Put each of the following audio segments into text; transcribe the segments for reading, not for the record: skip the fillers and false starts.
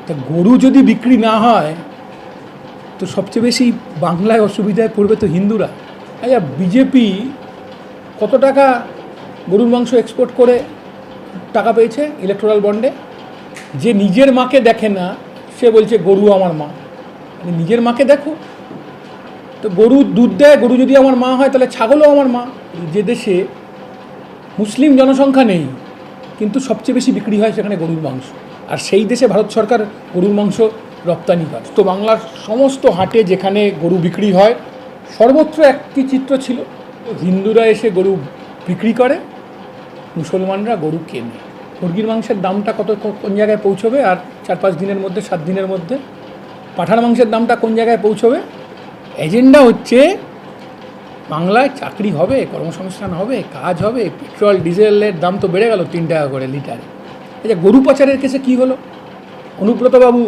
তা গরু যদি বিক্রি না হয় তো সবচেয়ে বেশি বাংলায় অসুবিধায় পড়বে তো হিন্দুরা। আচ্ছা, বিজেপি কত টাকা গরুর মাংস এক্সপোর্ট করে টাকা পেয়েছে ইলেকটোরাল বন্ডে? যে নিজের মাকে দেখে না সে বলছে গরু আমার মা। নিজের মাকে দেখো তো, গরু দুধ দেয়, গরু যদি আমার মা হয় তাহলে ছাগলও আমার মা। যে দেশে মুসলিম জনসংখ্যা নেই কিন্তু সবচেয়ে বেশি বিক্রি হয় সেখানে গরুর মাংস, আর সেই দেশে ভারত সরকার গরুর মাংস রপ্তানি করে। তো বাংলার সমস্ত হাটে যেখানে গরু বিক্রি হয় সর্বত্র একটি চিত্র ছিল, হিন্দুরা এসে গরু বিক্রি করে, মুসলমানরা গরু কেনে। মুরগির মাংসের দামটা কোন জায়গায় পৌঁছবে আর 4-5 দিনের মধ্যে, 7 দিনের মধ্যে? পাঁঠার মাংসের দামটা কোন জায়গায় পৌঁছবে? এজেন্ডা হচ্ছে বাংলায় চাকরি হবে, কর্মসংস্থান হবে, কাজ হবে। পেট্রোল ডিজেলের দাম তো বেড়ে গেল 3 টাকা করে লিটারে। আচ্ছা, গরু পাচারের কেসে কী হলো? অনুব্রতবাবু,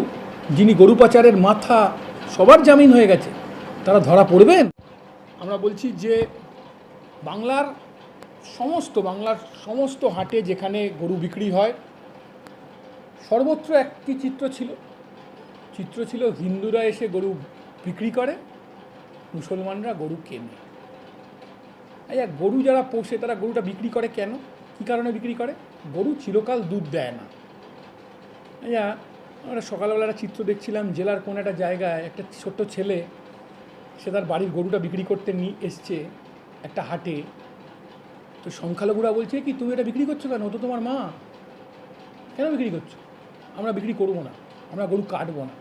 যিনি গরু পাচারের মাথা, সবার জামিন হয়ে গেছে, তারা ধরা পড়বেন? আমরা বলছি যে বাংলার সমস্ত হাটে যেখানে গরু বিক্রি হয় সর্বত্র একটি চিত্র ছিল, হিন্দুরা এসে গরু বিক্রি করে, মুসলমানরা গরু কেনে। আচ্ছা, গরু যারা পোষে তারা গরুটা বিক্রি করে কেন? কী কারণে বিক্রি করে? গরু চিরকাল দুধ দেয় না। আচ্ছা, আমরা সকালবেলা একটা চিত্র দেখছিলাম, জেলার কোন একটা জায়গায় একটা ছোট্ট ছেলে, সে তার বাড়ির গরুটা বিক্রি করতে নিয়ে এসছে একটা হাটে। তো সংখ্যালঘুরা বলছে, কি তুমি এটা বিক্রি করছো কেন? ও তো তোমার মা, কেন বিক্রি করছো? আমরা বিক্রি করবো না, আমরা গরু কাটবো না।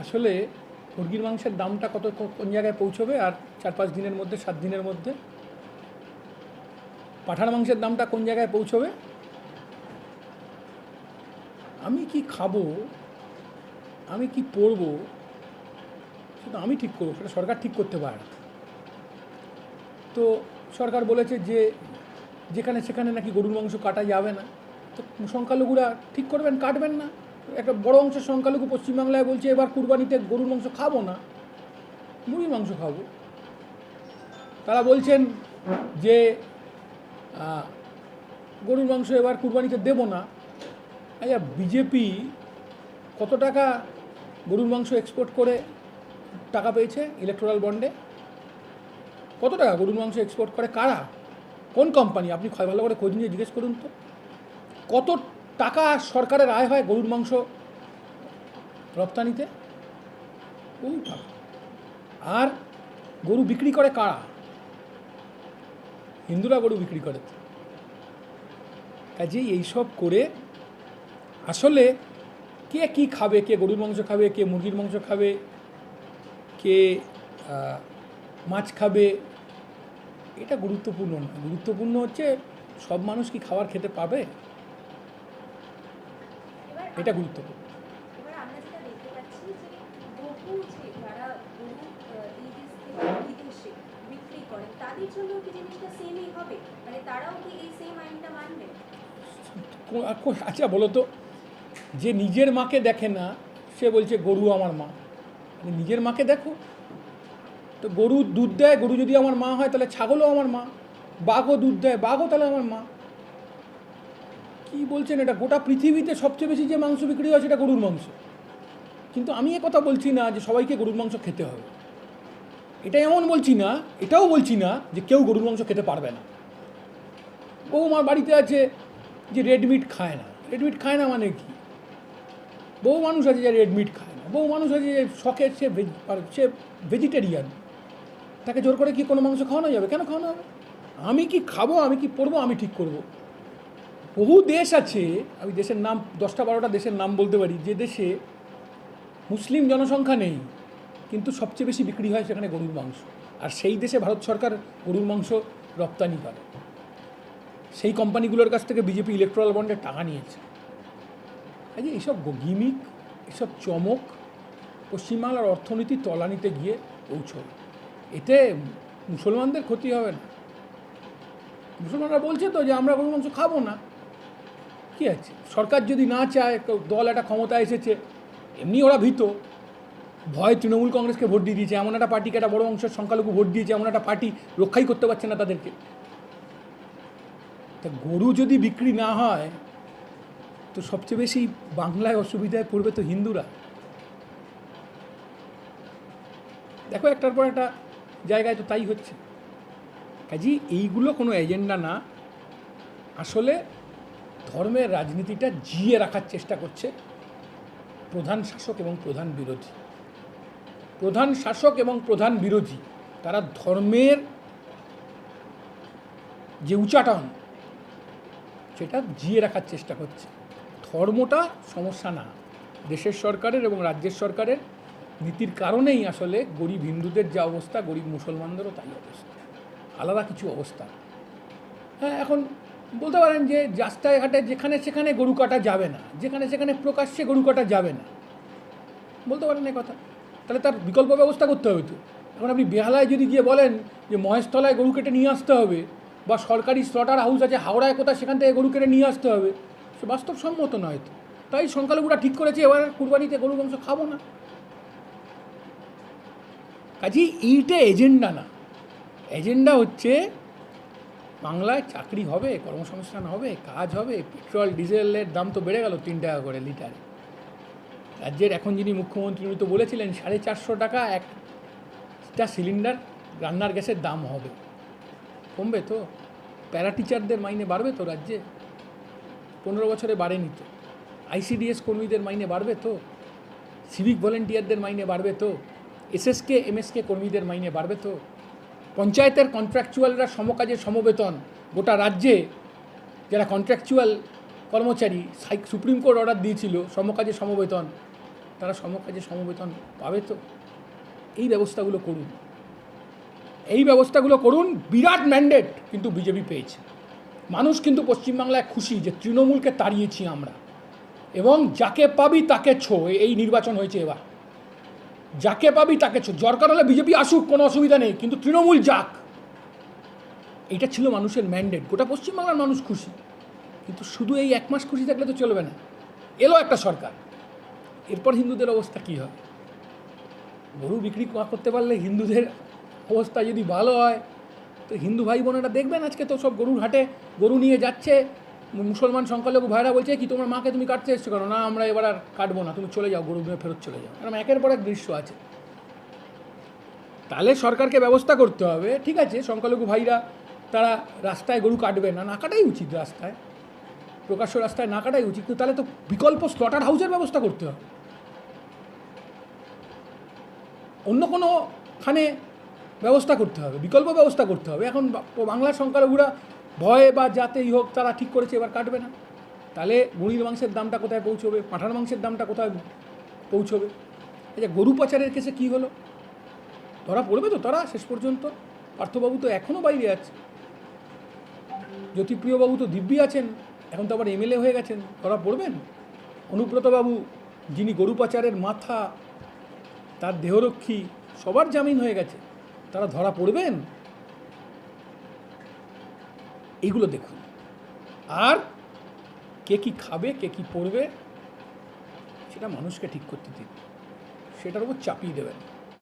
আসলে মুরগির মাংসের দামটা কোন জায়গায় পৌঁছবে আর 4-5 দিনের মধ্যে, 7 দিনের মধ্যে? পাঁঠার মাংসের দামটা কোন জায়গায় পৌঁছবে? আমি কি খাবো, আমি কি পরবো, সেটা আমি ঠিক করবো, সেটা সরকার ঠিক করতে পারে। তো সরকার বলেছে যে যেখানে সেখানে নাকি গরুর মাংস কাটা যাবে না। তো সংখ্যালঘুরা ঠিক করবেন, কাটবেন না। একটা বড় অংশের সংখ্যালঘু পশ্চিমবাংলায় বলছে এবার কুরবানিতে গরুর মাংস খাবো না, মুরগির মাংস খাবো। তারা বলছেন যে গরুর মাংস এবার কুরবানিতে দেবো না। আচ্ছা, বিজেপি কত টাকা গরুর মাংস এক্সপোর্ট করে টাকা পেয়েছে ইলেকটোরাল বন্ডে? কত টাকা গরুর মাংস এক্সপোর্ট করে? কারা, কোন কোম্পানি? আপনি ভালো করে খোঁজ নিয়ে জিজ্ঞেস করুন তো, কত টাকা সরকারের আয় হয় গরুর মাংস রপ্তানিতে? বহু টাকা। আর গরু বিক্রি করে কারা? হিন্দুরা গরু বিক্রি করে। কাজেই এইসব করে আসলে কে কী খাবে, কে গরুর মাংস খাবে, কে মুরগির মাংস খাবে, কে মাছ খাবে, এটা গুরুত্বপূর্ণ না। গুরুত্বপূর্ণ হচ্ছে সব মানুষ কি খাবার খেতে পাবে, এটা গুরুত্বপূর্ণ। আচ্ছা বলো তো, যে নিজের মাকে দেখে না সে বলছে গরু আমার মা। নিজের মাকে দেখো তো, গরু দুধ দেয়, গরু যদি আমার মা হয় তাহলে ছাগলও আমার মা। বাঘও দুধ দেয়, বাঘও তাহলে আমার মা। কি বলছেন এটা? গোটা পৃথিবীতে সবচেয়ে বেশি যে মাংস বিক্রি হয় সেটা গরুর মাংস। কিন্তু আমি কথা বলছি না যে সবাইকে গরুর মাংস খেতে হবে, এটা এমন বলছি না। এটাও বলছি না যে কেউ গরুর মাংস খেতে পারবে না। বৌমার বাড়িতে আছে যে রেড মিট খায় না। রেড মিট খায় না মানে কি? বহু মানুষ আছে যে রেড মিট খায় না, বহু মানুষ আছে যে শখে সে ভেজিটেরিয়ান, তাকে জোর করে কি কোনো মাংস খাওয়ানো যাবে? কেন খাওয়ানো হবে? আমি কি খাবো, আমি কি পরবো, আমি ঠিক করব। বহু দেশ আছে, আমি দেশের নাম 10-12টা দেশের নাম বলতে পারি, যে দেশে মুসলিম জনসংখ্যা নেই কিন্তু সবচেয়ে বেশি বিক্রি হয় সেখানে গরুর মাংস, আর সেই দেশে ভারত সরকার গরুর মাংস রপ্তানি করে। সেই কোম্পানিগুলোর কাছ থেকে বিজেপি ইলেকট্রাল বন্ডে টাকা নিয়েছে। কাজে এইসব গিমিক, এসব চমক পশ্চিমবাংলার অর্থনীতি তলানিতে গিয়ে পৌঁছবে। এতে মুসলমানদের ক্ষতি হবে না। মুসলমানরা বলছে তো যে আমরা গরুর মাংস খাবো না, কী আছে? সরকার যদি না চায়, দল একটা ক্ষমতা এসেছে, এমনি ওরা ভীত, ভয় তৃণমূল কংগ্রেসকে ভোট দিয়ে দিয়েছে, এমন একটা পার্টিকে একটা বড় অংশের সংখ্যালঘু ভোট দিয়েছে, এমন একটা পার্টি রক্ষাই করতে পারছে না তাদেরকে। তা গরু যদি বিক্রি না হয় তো তো সবচেয়ে বেশি বাংলায় অসুবিধায় পড়বে তো হিন্দুরা। দেখো একটার পর একটা জায়গায় তো তাই হচ্ছে। কাজেই এইগুলো কোনো এজেন্ডা না, আসলে ধর্মের রাজনীতিটা জিয়ে রাখার চেষ্টা করছে প্রধান শাসক এবং প্রধান বিরোধী। প্রধান শাসক এবং প্রধান বিরোধী তারা ধর্মের যে উচ্চাটন সেটা জিয়ে রাখার চেষ্টা করছে। ধর্মটা সমস্যা না, দেশের সরকারের এবং রাজ্যের সরকারের নীতির কারণেই আসলে গরিব হিন্দুদের যা অবস্থা, গরিব মুসলমানদেরও তাই অবস্থা, আলাদা কিছু অবস্থা। হ্যাঁ, এখন বলতে পারেন যে রাস্তায় ঘাটে যেখানে সেখানে গরু কাটা যাবে না, যেখানে সেখানে প্রকাশ্যে গরু কাটা যাবে না, বলতে পারেন এই কথা। তাহলে তার বিকল্প ব্যবস্থা করতে হবে তো। এখন আপনি বেহালায় যদি গিয়ে বলেন যে মহেশতলায় গরু কেটে নিয়ে আসতে হবে, বা সরকারি স্লটার হাউস আছে হাওড়ায় কোথায়, সেখান থেকে গরু কেটে নিয়ে আসতে হবে, সে বাস্তবসম্মত নয় তো। তাই সংখ্যালঘুরা ঠিক করেছে এবার কুরবানিতে গরু মাংস খাবো না। কাজেই এইটা এজেন্ডা না, এজেন্ডা হচ্ছে বাংলায় চাকরি হবে, কর্মসংস্থান হবে, কাজ হবে। পেট্রোল ডিজেলের দাম তো বেড়ে গেল 3 টাকা করে লিটারে। রাজ্যের এখন যিনি মুখ্যমন্ত্রী উনি তো বলেছিলেন 450 টাকা একটা সিলিন্ডার রান্নার গ্যাসের দাম হবে। কমবে তো? প্যারা টিচারদের মাইনে বাড়বে তো রাজ্যে? 15 বছরে বাড়েনি তো। আইসিডিএস কর্মীদের মাইনে বাড়বে তো? সিভিক ভলেন্টিয়ারদের মাইনে বাড়বে তো? এসএসকে এমএসকে কর্মীদের মাইনে বাড়বে তো? পঞ্চায়েতের কন্ট্রাকচুয়ালরা সমকাজে সমবেতন, গোটা রাজ্যে যারা কন্ট্রাকচুয়াল কর্মচারী, সুপ্রিম কোর্ট অর্ডার দিয়েছিল সমকাজে সমবেতন, তারা সমকাজে সমবেতন পাবে তো? এই ব্যবস্থাগুলো করুন, এই ব্যবস্থাগুলো করুন। বিরাট ম্যান্ডেট কিন্তু বিজেপি পেয়েছে। মানুষ কিন্তু পশ্চিমবাংলায় খুশি যে তৃণমূলকে তাড়িয়েছি আমরা, এবং যাকে পাবি তাকে ছো। এই নির্বাচন হয়েছে এবার, যাকে পাবি তাকে ছো। দরকার হলে বিজেপি আসুক, কোনো অসুবিধা নেই, কিন্তু তৃণমূল যাক। এটা ছিল মানুষের ম্যান্ডেট। গোটা পশ্চিমবাংলার মানুষ খুশি, কিন্তু শুধু এই 1 মাস খুশি থাকলে তো চলবে না। এলো একটা সরকার, এরপর হিন্দুদের অবস্থা কী হবে? গরু বিক্রি করতে পারলে হিন্দুদের অবস্থা যদি ভালো হয়, তো হিন্দু ভাই বোনেরা দেখবেন আজকে তো সব গরুর হাটে গরু নিয়ে যাচ্ছে। মুসলমান সংখ্যালঘু ভাইরা বলছে কি তোমার মাকে তুমি কাটতে এসছো কেন? না আমরা এবার আর কাটবো না, তুমি চলে যাও, গরু নিয়ে ফেরত চলে যাও। এরকম একের পর এক দৃশ্য আছে। তাহলে সরকারকে ব্যবস্থা করতে হবে। ঠিক আছে, সংখ্যালঘু ভাইরা তারা রাস্তায় গরু কাটবে না, না কাটাই উচিত, রাস্তায় প্রকাশ্য রাস্তায় না কাটাই উচিত। কিন্তু তাহলে তো বিকল্প স্লটার হাউসের ব্যবস্থা করতে হবে, অন্য কোনোখানে ব্যবস্থা করতে হবে, বিকল্প ব্যবস্থা করতে হবে। এখন বাংলার সংখ্যালঘুরা ভয়ে বা যাতেই হোক তারা ঠিক করেছে এবার কাটবে না। তাহলে মুরগির মাংসের দামটা কোথায় পৌঁছবে? পাঁঠার মাংসের দামটা কোথায় পৌঁছবে? এই যে গরু পাচারের কেসে কী হলো? ধরা পড়বে তো তারা শেষ পর্যন্ত? পার্থবাবু তো এখনও বাইরে আছে, জ্যোতিপ্রিয়বাবু তো দিব্যি আছেন, এখন তো আবার এমএলএ হয়ে গেছেন, ধরা পড়বেন? অনুব্রতবাবু যিনি গরু পাচারের মাথা, তার দেহরক্ষী, সবার জামিন হয়ে গেছে, তারা ধরা পড়বেন? এইগুলো দেখুন। আর কে কী খাবে, কে কী পড়বে, সেটা মানুষকে ঠিক করতে দিন, সেটার উপর চাপিয়ে দেবেন।